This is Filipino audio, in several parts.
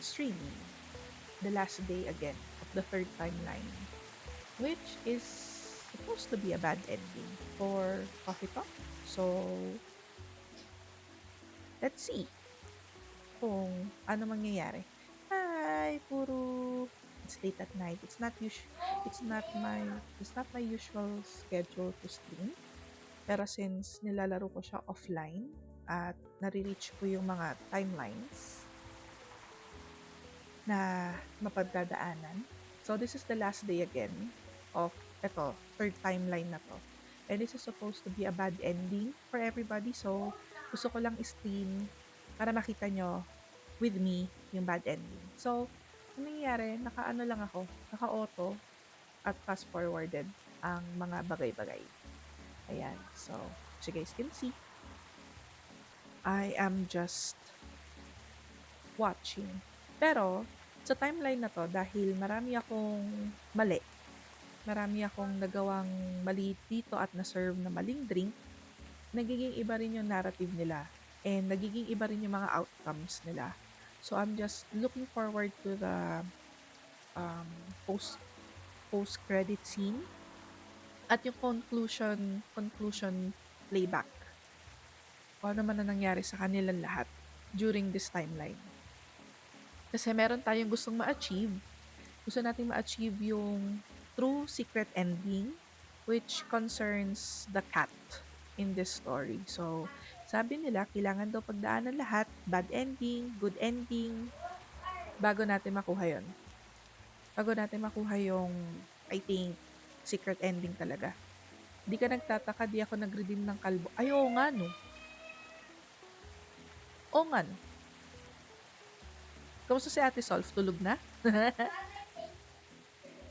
streaming the last day again of the third timeline, which is supposed to be a bad ending for Coffee Talk. So, let's see kung ano mangyayari. Hi, puro it's late at night. It's not my usual schedule to stream. Pero since nilalaro ko siya offline at nare-reach ko yung mga timelines na mapagdadaanan. So this is the last day again of third timeline na to. And this is supposed to be a bad ending for everybody. So gusto ko lang stream para makita nyo with me yung bad ending. So, ang nangyayari, naka-ano lang ako, naka-auto at fast forwarded ang mga bagay-bagay. Ayan. So, as you guys can see, I am just watching. Pero, sa timeline na to, dahil marami akong nagawang mali dito at na-serve na maling drink, nagiging iba rin yung narrative nila and nagiging iba rin yung mga outcomes nila. So, I'm just looking forward to the um, post post-credit scene at yung conclusion playback. Kung ano man ang nangyari sa kanilang lahat during this timeline. Kasi meron tayong gustong ma-achieve. Gusto nating ma-achieve yung true secret ending which concerns the cat in this story. So, sabi nila, kailangan daw pagdaanan lahat, bad ending, good ending, bago natin makuha yon. Bago natin makuha yung, I think, secret ending talaga. Di ka nagtataka, di ako nag-redeem ng kalbo. Ay, oo nga, no. Oo nga, no. Kamusta si Ate Solve? Tulog na?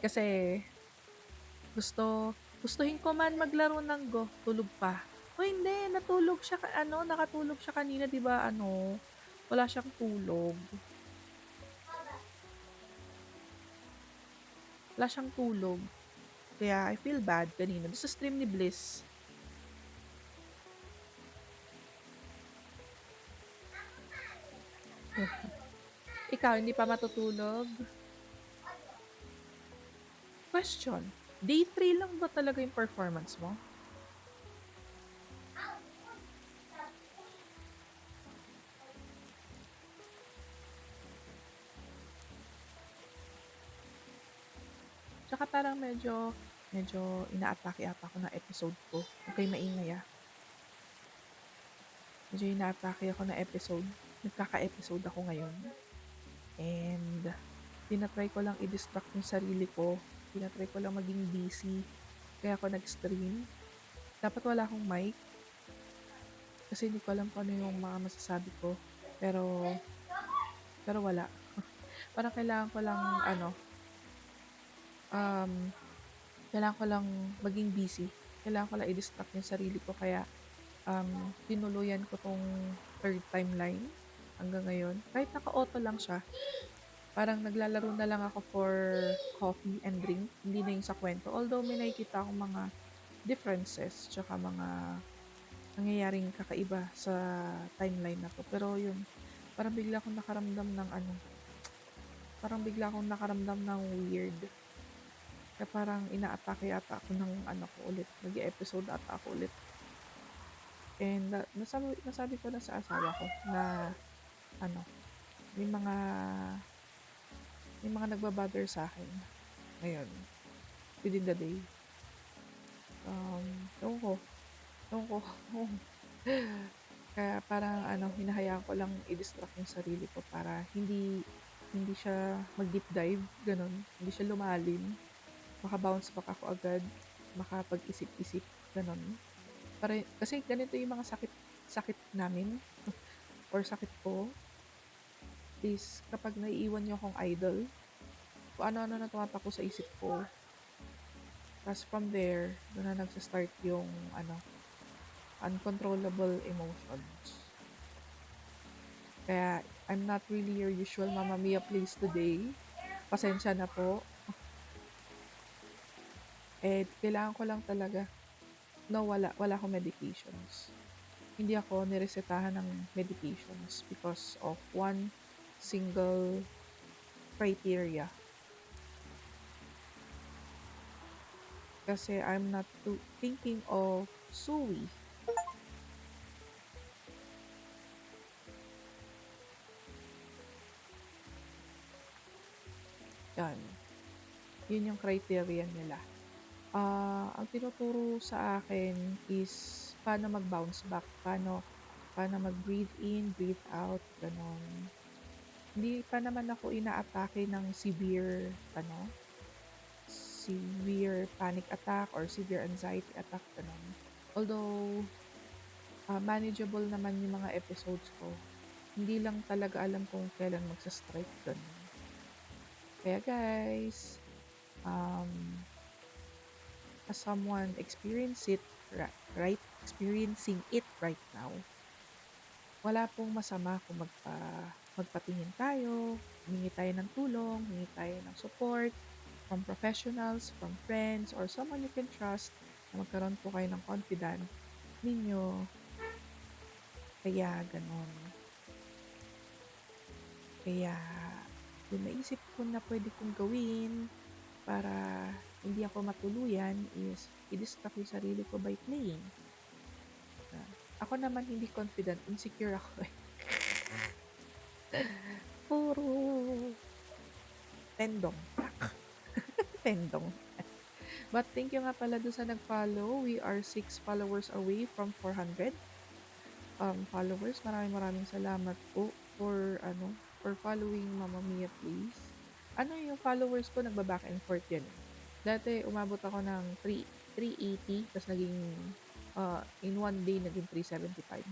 Kasi, gustuhin ko man maglaro ng Go. Tulog pa. O hindi, nakatulog siya kanina, di ba, wala siyang tulog. Wala siyang tulog. Kaya, I feel bad kanina. Doon sa stream ni Bliss, ikaw, hindi pa matutulog? Question, day 3 lang ba talaga yung performance mo? Tsaka parang medyo inaatake ata ako ng episode ko. Okay, maingay ah. Medyo inaatake ako ng episode. Nagkaka-episode ako ngayon. And tinatry ko lang i-distract yung sarili ko. Tinatry ko lang maging busy. Kaya ako nag-stream. Dapat wala akong mic. Kasi hindi ko alam kung ano yung mga masasabi ko. Pero wala. Parang um, kailangan ko lang maging busy. Kailangan ko lang i-distract yung sarili ko. Kaya, tinuluyan ko tong third timeline hanggang ngayon. Kahit naka-auto lang siya, parang naglalaro na lang ako for coffee and drink. Hindi na yung sa kwento. Although may nakikita akong mga differences, tsaka mga nangyayaring kakaiba sa timeline na to. Pero yun, parang bigla akong nakaramdam ng weird. Kaya parang inaatake yata ako ng ko ulit. Nag-episode ata ako ulit. And nasabi ko na sa asawa ko na ano, may mga nagbabother sa akin ngayon within the day. Ewan ko. Ewan ko. Kaya parang hinahayaan ko lang i-distract yung sarili ko para hindi siya mag-deep dive, ganun. Hindi siya lumalim. Maka-bounce back ako agad. Makapag-isip-isip, ganun. Kasi ganito yung mga sakit namin or sakit ko is kapag naiiwan niyo akong idol, kung ano-ano na tumatakbo sa isip ko. Tapos from there, doon na nagsa-start yung uncontrollable emotions. Kaya I'm not really your usual Mamma Mia plays today. Pasensya na po. Kailangan ko lang talaga. No, wala akong medications. Hindi ako niresetahan ng medications because of one single criteria. Kasi I'm not thinking of suwi. Yan. Yun yung criteria nila. Ang tinuturo sa akin is paano mag-bounce back, paano mag-breathe in, breathe out, gano'n. Hindi pa naman ako inaatake ng severe panic attack or severe anxiety attack, gano'n. Although, manageable naman yung mga episodes ko. Hindi lang talaga alam kung kailan magsa-strike, gano'n. Kaya guys, um, as someone experiencing it right now, wala pong masama kung magpatingin tayo, humingi tayo ng tulong, humingi tayo ng support from professionals, from friends, or someone you can trust na magkaroon po kayo ng confidence ninyo. Kaya gano'n. Kaya yung naisip ko na pwede kong gawin para hindi ako matuluyan is i-distract yung sarili ko by playing. Ako naman hindi confident, insecure ako eh. Puro tendong. Tendong. But thank you nga pala doon sa nag-follow. We are 6 followers away from 400 followers. Maraming salamat po for following Mama Mia Please. Ano yung followers ko nagba-back and forth yan eh. Dati umabot ako ng 380 tapos naging in one day naging 375.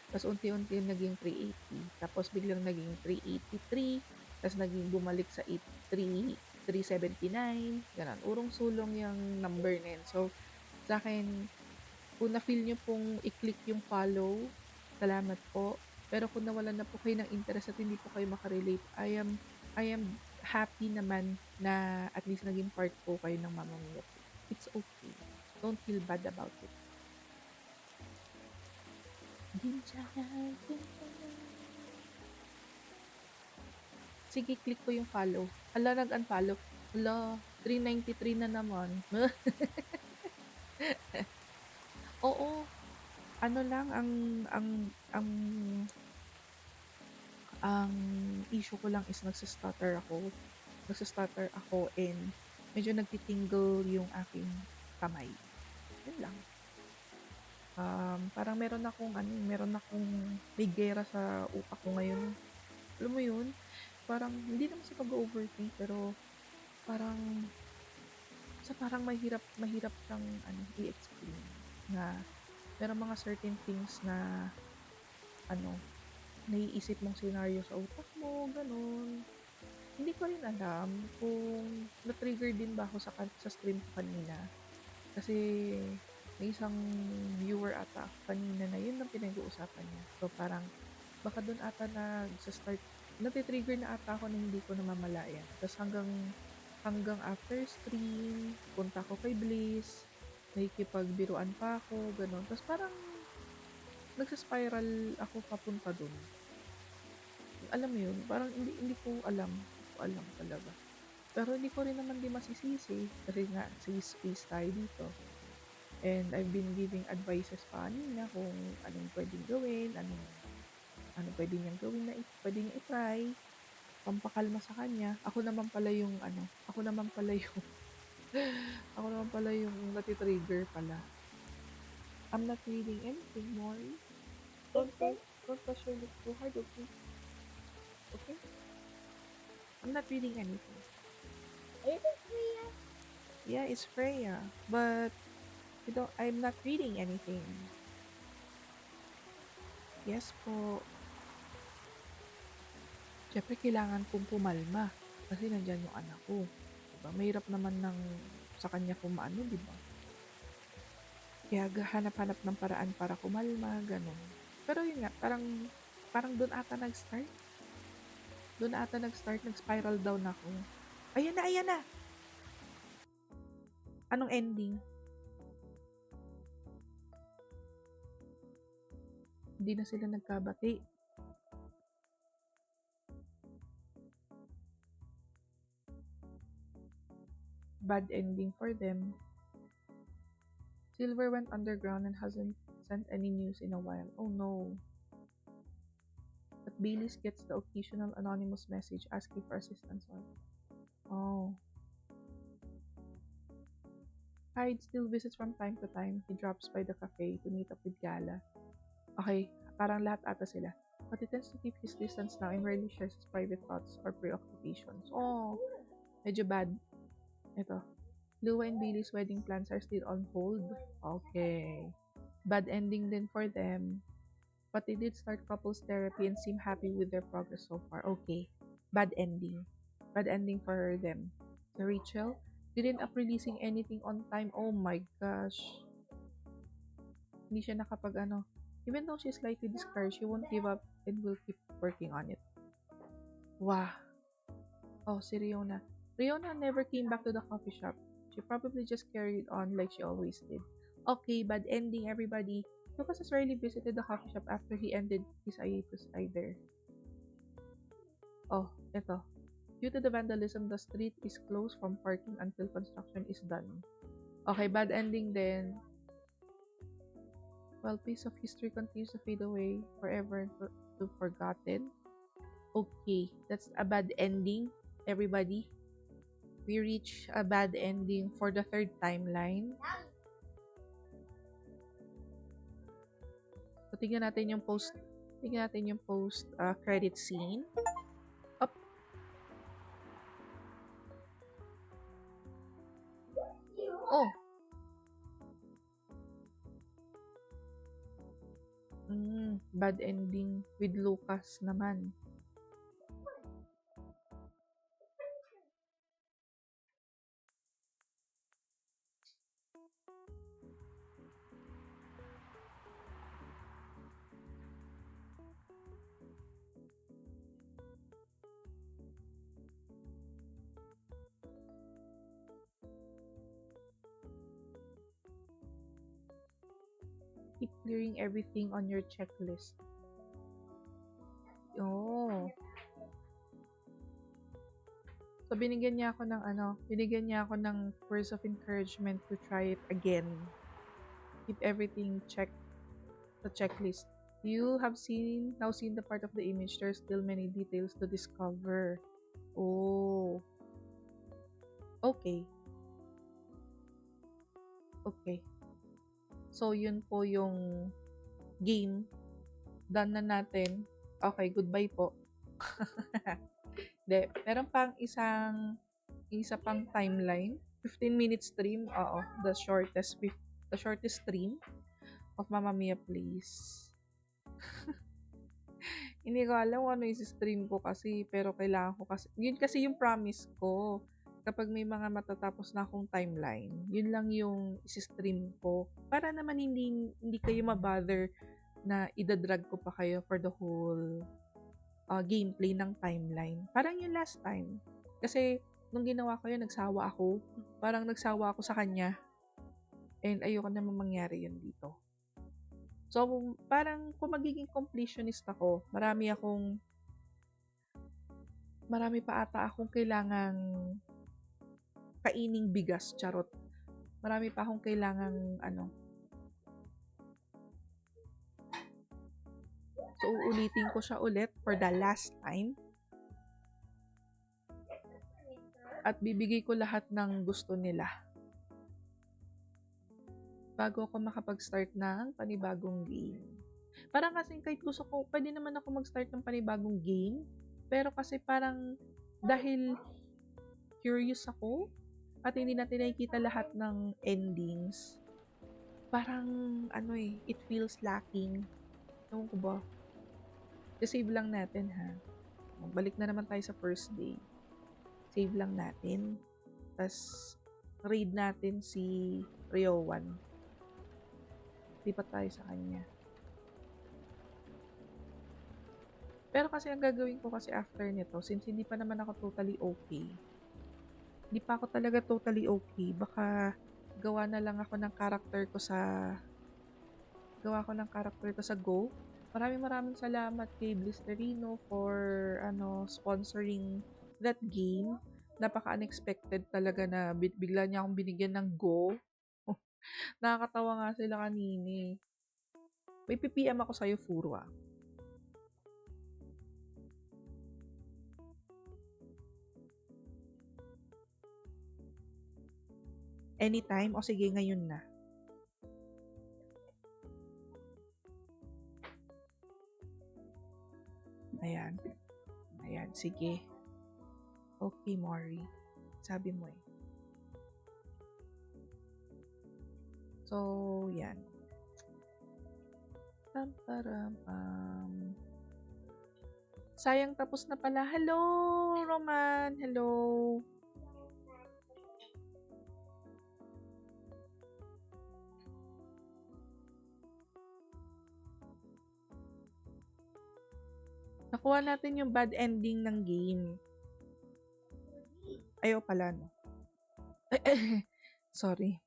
Tapos unti-unti naging 380. Tapos biglang naging 383. Tapos naging bumalik sa 379. Ganun. Urong-sulong yung number na yun. So, sa akin, kung na-feel nyo pong i-click yung follow, salamat po. Pero kung nawalan na po kayo ng interest at hindi po kayo makarelate, I am happy naman na at least naging part po kayo ng Mama Mia. It's okay. Don't feel bad about it. Sige, click ko yung follow. Hala, nag-unfollow. Hala, 393 na naman. Oo, ano lang ang issue ko lang is nagsa-stutter ako and medyo nagti-tingle yung aking kamay. Yun lang. Parang meron akong may giyera sa utak ko ngayon. Alam mo yun? Parang hindi naman sa pag-overthink pero parang parang mahirap siyang i-explain na merong mga certain things na naiisip mong scenario sa utak mo, gano'n. Hindi ko rin alam kung na-trigger din ba ako sa stream ko kanina. Kasi may isang viewer ata ako kanina na yun ang pinag-uusapan niya. So parang baka doon ata nagsa-start, nati-trigger na ata ako na hindi ko namamalayan. Tapos hanggang after stream, punta ko kay Bliss, nakikipagbiruan pa ako, gano'n. Tapos parang nagsa-spiral ako papunta doon. Alam mo yun, parang hindi ko alam. Hindi ko alam talaga. Pero hindi ko rin naman din masisisi kasi nga safe space tayo dito. And I've been giving advices pa kanina kung anong pwedeng gawin, anong pwede niyang gawin na pwede niya i-try, pampakalma sa kanya. Ako naman pala yung ako naman pala yung nati-trigger pala. I'm not reading anything more. Don't push your lips too hard, okay? Okay? I'm not reading anything. Is it Freya? Yeah, it's Freya. But I'm not reading anything. Yes po. Siyempre kailangan kong pumalma kasi nandiyan yung anak ko. Diba? Mahirap naman sa kanya kumaano, diba? Kaya hanap-hanap ng paraan para kumalma, ganun. Pero yun nga, parang doon ata nag-start. Nag-spiral down ako. Ayan na! Anong ending? Hindi na sila nagkabati. Bad ending for them. Silver went underground and hasn't sent any news in a while. Oh no. But Baileys gets the occasional anonymous message asking for assistance. Oh. Hyde still visits from time to time. He drops by the cafe to meet up with Gala. Okay, parang lahat ata sila. But he tends to keep his distance now and rarely shares his private thoughts or preoccupations. Oh, medyo bad. Ito. Lua and Billy's wedding plans are still on hold. Okay. Bad ending din for them. But they did start couples therapy and seem happy with their progress so far. Okay. Bad ending. Bad ending for them. So Rachel didn't up releasing anything on time. Oh my gosh. Hindi siya nakapag ano. Even though she's slightly discouraged, she won't give up and will keep working on it. Wow. Oh, si Riona. Riona never came back to the coffee shop. She probably just carried on like she always did. Okay, bad ending, everybody. Lucas has rarely visited the coffee shop after he ended his hiatus either. Oh, eto. Due to the vandalism, the street is closed from parking until construction is done. Okay, bad ending then. While piece of history continues to fade away forever and to forgotten. Okay, that's a bad ending, everybody. We reach a bad ending for the third timeline. So, tingnan natin yung post credit scene. Up. Oh. Bad ending with Lucas naman. Keep clearing everything on your checklist. Oh. So, binigyan niya ako ng words of encouragement to try it again. Keep everything checked, the checklist. You have now seen the part of the image. There's still many details to discover. Oh. Okay. Okay. So, yun po yung game. Done na natin. Okay, goodbye po. De, meron pang isa pang timeline. 15-minute stream. Oo, the shortest stream of Mamma Mia Plays. Hindi ko alam kung ano i-stream ko kasi, pero kailangan ko kasi, yun kasi yung promise ko. Kapag may mga matatapos na akong timeline, yun lang yung isi-stream ko. Para naman hindi kayo mabother na idadrag ko pa kayo for the whole gameplay ng timeline. Parang yung last time. Kasi, nung ginawa ko yun, nagsawa ako. Parang nagsawa ako sa kanya. And ayoko naman mangyari yun dito. So, parang kung magiging completionist ako, marami pa ata akong kailangang kaining bigas, charot. Marami pa akong kailangang So, uulitin ko siya ulit for the last time. At bibigay ko lahat ng gusto nila. Bago ako makapag-start ng panibagong game. Parang kasi kahit gusto ko, pwede naman ako mag-start ng panibagong game. Pero kasi parang dahil curious ako at hindi natin nakikita lahat ng endings, parang it feels lacking. Ewan ko ba? Save lang natin ha. Magbalik na naman tayo sa first day. Save lang natin. Tapos, raid natin si Riowan. Lipat tayo sa kanya. Pero kasi ang gagawin ko kasi after nito, since hindi pa naman ako totally okay, hindi pa ako talaga totally okay, baka gawa na lang ako ng character ko sa Go. Maraming salamat kay Blisterino for sponsoring that game. Napaka-unexpected talaga na bigla niya akong binigyan ng go. Nakakatawa nga sila kanina eh. May PPM ako sa'yo, Furo ah. Anytime? O sige, ngayon na. Ayan. Ayan, sige. Okay, Mori. Sabi mo eh. So, yan. Sayang tapos na pala. Hello, Roman. Hello. Nakuha natin yung bad ending ng game. Ayaw pala, no? Sorry.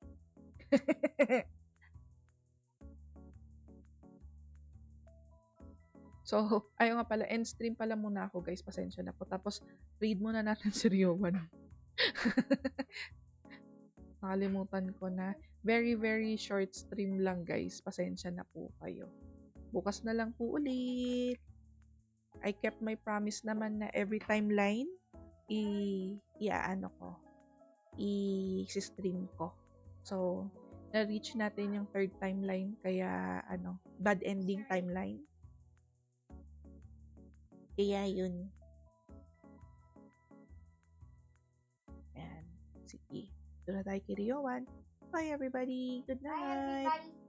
So, ayaw nga pala. End stream pala muna ako, guys. Pasensya na po. Tapos, read muna natin si Ryowan. Nakalimutan ko na. Very, very short stream lang, guys. Pasensya na po kayo. Bukas na lang po ulit. I kept my promise naman na every timeline, i-stream ko. So, na-reach natin yung third timeline, kaya, bad ending timeline. Kaya yun. Ayan. Sige. Doon na tayo kay Ryowan. Bye everybody. Good night. Bye everybody.